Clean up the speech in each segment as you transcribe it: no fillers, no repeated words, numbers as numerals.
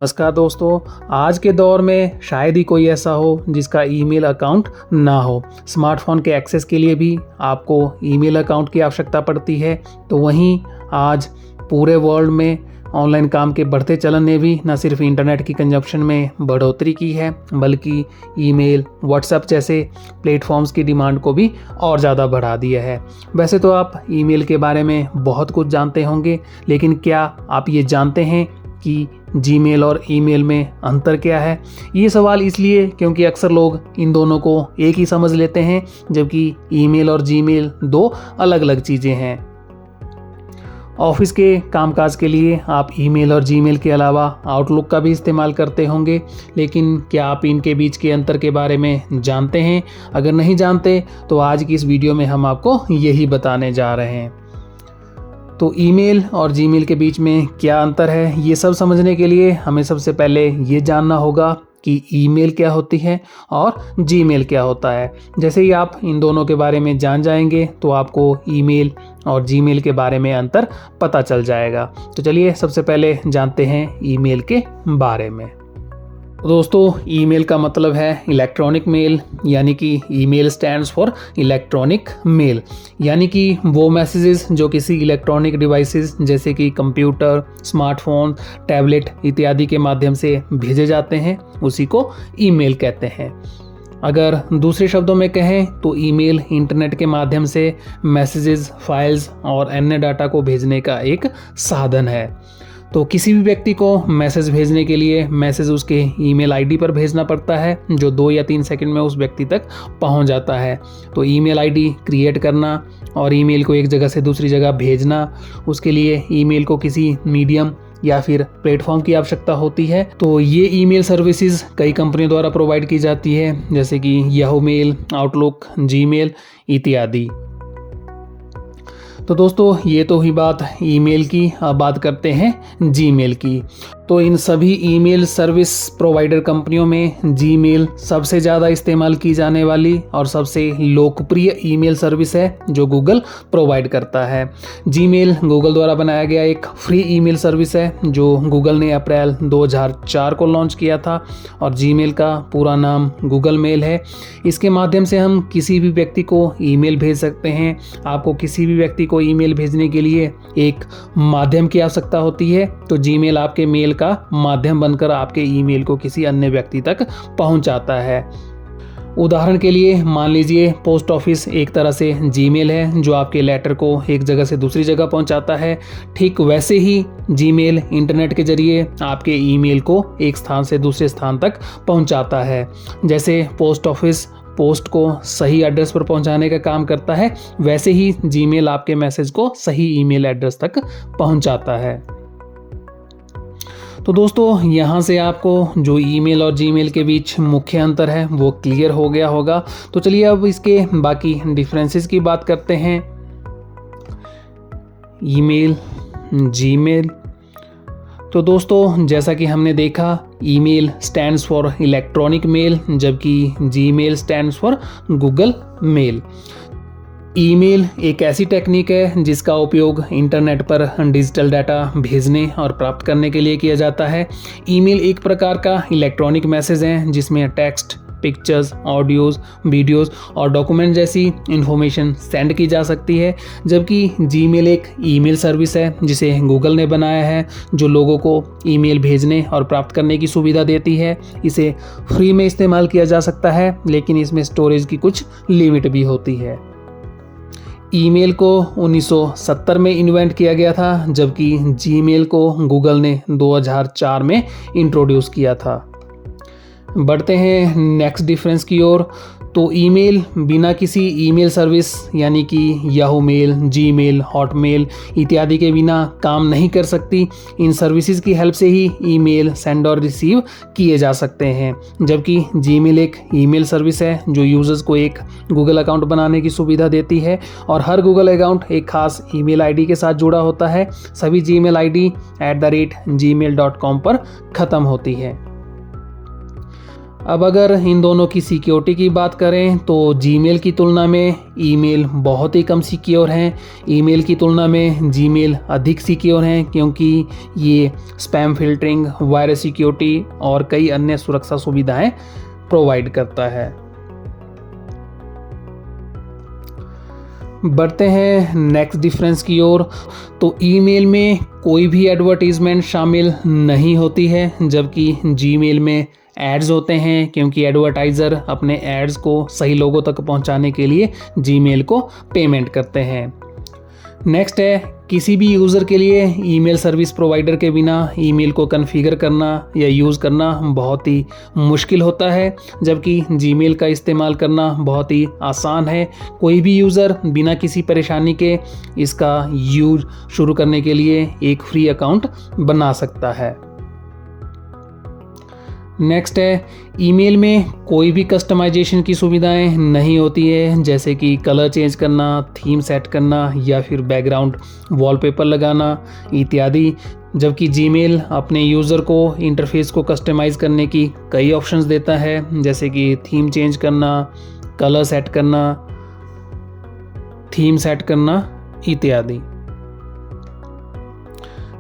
नमस्कार दोस्तों। आज के दौर में शायद ही कोई ऐसा हो जिसका ईमेल अकाउंट ना हो। स्मार्टफोन के एक्सेस के लिए भी आपको ईमेल अकाउंट की आवश्यकता पड़ती है। तो वहीं आज पूरे वर्ल्ड में ऑनलाइन काम के बढ़ते चलन ने भी न सिर्फ इंटरनेट की कंजप्शन में बढ़ोतरी की है, बल्कि ईमेल, व्हाट्सएप जैसे प्लेटफॉर्म्स की डिमांड को भी और ज़्यादा बढ़ा दिया है। वैसे तो आप ईमेल के बारे में बहुत कुछ जानते होंगे, लेकिन क्या आप ये जानते हैं कि जीमेल और ईमेल में अंतर क्या है? ये सवाल इसलिए क्योंकि अक्सर लोग इन दोनों को एक ही समझ लेते हैं, जबकि ईमेल और जीमेल दो अलग अलग चीज़ें हैं। ऑफिस के कामकाज के लिए आप ईमेल और जीमेल के अलावा आउटलुक का भी इस्तेमाल करते होंगे, लेकिन क्या आप इनके बीच के अंतर के बारे में जानते हैं? अगर नहीं जानते तो आज की इस वीडियो में हम आपको यही बताने जा रहे हैं। तो ईमेल और जीमेल के बीच में क्या अंतर है, ये सब समझने के लिए हमें सबसे पहले ये जानना होगा कि ईमेल क्या होती है और जीमेल क्या होता है। जैसे ही आप इन दोनों के बारे में जान जाएंगे तो आपको ईमेल और जीमेल के बारे में अंतर पता चल जाएगा। तो चलिए सबसे पहले जानते हैं ईमेल के बारे में। दोस्तों, ईमेल का मतलब है इलेक्ट्रॉनिक मेल, यानी कि email stands for electronic mail, यानी कि वो मैसेजेस जो किसी इलेक्ट्रॉनिक डिवाइसेस जैसे कि कंप्यूटर, स्मार्टफोन, टैबलेट इत्यादि के माध्यम से भेजे जाते हैं, उसी को ईमेल कहते हैं। अगर दूसरे शब्दों में कहें तो ईमेल इंटरनेट के माध्यम से मैसेजेस, फाइल्स और अन्य डाटा को भेजने का एक साधन है। तो किसी भी व्यक्ति को मैसेज भेजने के लिए मैसेज उसके ईमेल आईडी पर भेजना पड़ता है, जो 2 या 3 सेकंड में उस व्यक्ति तक पहुंच जाता है। तो ईमेल आईडी क्रिएट करना और ईमेल को एक जगह से दूसरी जगह भेजना, उसके लिए ईमेल को किसी मीडियम या फिर प्लेटफॉर्म की आवश्यकता होती है। तो ये ईमेल सर्विसेज कई कंपनियों द्वारा प्रोवाइड की जाती है, जैसे कि याहू मेल, आउटलुक, जीमेल इत्यादि। तो दोस्तों, ये तो हुई बात ईमेल की। अब बात करते हैं जीमेल की। तो इन सभी ईमेल सर्विस प्रोवाइडर कंपनियों में जीमेल सबसे ज़्यादा इस्तेमाल की जाने वाली और सबसे लोकप्रिय ईमेल सर्विस है जो गूगल प्रोवाइड करता है। जीमेल गूगल द्वारा बनाया गया एक फ्री ईमेल सर्विस है जो गूगल ने अप्रैल 2004 को लॉन्च किया था, और जीमेल का पूरा नाम गूगल मेल है। इसके माध्यम से हम किसी भी व्यक्ति को ईमेल भेज सकते हैं। आपको किसी भी व्यक्ति को ईमेल भेजने के लिए एक माध्यम की आवश्यकता होती है, तो जीमेल आपके मेल का माध्यम बनकर आपके ईमेल को किसी अन्य व्यक्ति तक पहुंचाता है। उदाहरण के लिए मान लीजिए पोस्ट ऑफिस एक तरह से जीमेल है जो आपके लेटर को एक जगह से दूसरी जगह पहुंचाता है। ठीक वैसे ही जीमेल इंटरनेट के जरिए आपके ईमेल को एक स्थान से दूसरे स्थान तक पहुंचाता है। जैसे पोस्ट ऑफिस पोस्ट को सही एड्रेस पर पहुंचाने का काम करता है, वैसे ही जीमेल आपके मैसेज को सही ईमेल एड्रेस तक पहुंचाता है। तो दोस्तों, यहाँ से आपको जो ईमेल और जीमेल के बीच मुख्य अंतर है वो क्लियर हो गया होगा। तो चलिए अब इसके बाकी डिफरेंसेस की बात करते हैं। Email, Gmail. तो दोस्तों, जैसा कि हमने देखा, email stands for electronic mail, जबकि Gmail stands for Google mail. Email एक ऐसी टेक्निक है जिसका उपयोग इंटरनेट पर डिजिटल डाटा भेजने और प्राप्त करने के लिए किया जाता है। ईमेल एक प्रकार का इलेक्ट्रॉनिक मैसेज है जिसमें टेक्स्ट, पिक्चर्स, ऑडियोज़, वीडियोज़ और डॉक्यूमेंट जैसी इंफॉर्मेशन सेंड की जा सकती है, जबकि जीमेल एक ईमेल सर्विस है जिसे गूगल ने बनाया है, जो लोगों को ईमेल भेजने और प्राप्त करने की सुविधा देती है। इसे फ्री में इस्तेमाल किया जा सकता है, लेकिन इसमें स्टोरेज की कुछ लिमिट भी होती है। ईमेल को 1970 में इन्वेंट किया गया था, जबकि जीमेल को गूगल ने 2004 में इंट्रोड्यूस किया था। बढ़ते हैं नेक्स्ट डिफरेंस की ओर। तो ईमेल बिना किसी ईमेल सर्विस यानी कि याहू मेल, जीमेल, हॉटमेल इत्यादि के बिना काम नहीं कर सकती। इन सर्विसेज की हेल्प से ही ईमेल सेंड और रिसीव किए जा सकते हैं, जबकि जीमेल एक ईमेल सर्विस है जो यूजर्स को एक गूगल अकाउंट बनाने की सुविधा देती है, और हर गूगल अकाउंट एक खास ईमेल आईडी के साथ जुड़ा होता है। सभी जीमेल आईडी @gmail.com पर ख़त्म होती है। अब अगर इन दोनों की सिक्योरिटी की बात करें तो जीमेल की तुलना में ईमेल बहुत ही कम सिक्योर हैं। ईमेल की तुलना में जीमेल अधिक सिक्योर हैं क्योंकि ये स्पैम फिल्टरिंग, वायरस सिक्योरिटी और कई अन्य सुरक्षा सुविधाएं प्रोवाइड करता है। बढ़ते हैं नेक्स्ट डिफरेंस की ओर। तो ईमेल में कोई भी एडवर्टीजमेंट शामिल नहीं होती है, जबकि जीमेल में एड्स होते हैं क्योंकि एडवर्टाइज़र अपने एड्स को सही लोगों तक पहुंचाने के लिए जीमेल को पेमेंट करते हैं। नेक्स्ट है, किसी भी यूज़र के लिए ईमेल सर्विस प्रोवाइडर के बिना ईमेल को कॉन्फ़िगर करना या यूज़ करना बहुत ही मुश्किल होता है, जबकि जीमेल का इस्तेमाल करना बहुत ही आसान है। कोई भी यूज़र बिना किसी परेशानी के इसका यूज शुरू करने के लिए एक फ्री अकाउंट बना सकता है। नेक्स्ट है, ईमेल में कोई भी कस्टमाइजेशन की सुविधाएं नहीं होती है, जैसे कि कलर चेंज करना, थीम सेट करना या फिर बैकग्राउंड वॉलपेपर लगाना इत्यादि, जबकि जीमेल अपने यूज़र को इंटरफेस को कस्टमाइज करने की कई ऑप्शंस देता है, जैसे कि थीम चेंज करना, कलर सेट करना, थीम सेट करना इत्यादि।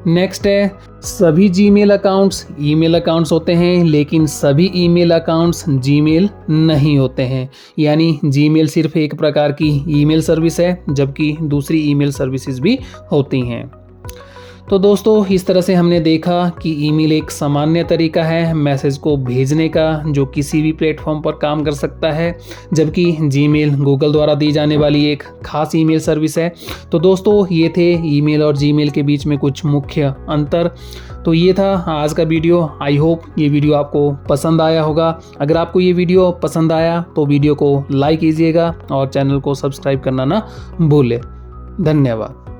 नेक्स्ट है, सभी जीमेल अकाउंट्स ईमेल अकाउंट्स होते हैं, लेकिन सभी ईमेल अकाउंट्स जीमेल नहीं होते हैं। यानी जीमेल सिर्फ एक प्रकार की ईमेल सर्विस है, जबकि दूसरी ईमेल सर्विसेज भी होती हैं। तो दोस्तों, इस तरह से हमने देखा कि ईमेल एक सामान्य तरीका है मैसेज को भेजने का जो किसी भी प्लेटफॉर्म पर काम कर सकता है, जबकि जीमेल गूगल द्वारा दी जाने वाली एक खास ईमेल सर्विस है। तो दोस्तों, ये थे ईमेल और जीमेल के बीच में कुछ मुख्य अंतर। तो ये था आज का वीडियो। आई होप ये वीडियो आपको पसंद आया होगा। अगर आपको ये वीडियो पसंद आया तो वीडियो को लाइक कीजिएगा और चैनल को सब्सक्राइब करना ना भूलें। धन्यवाद।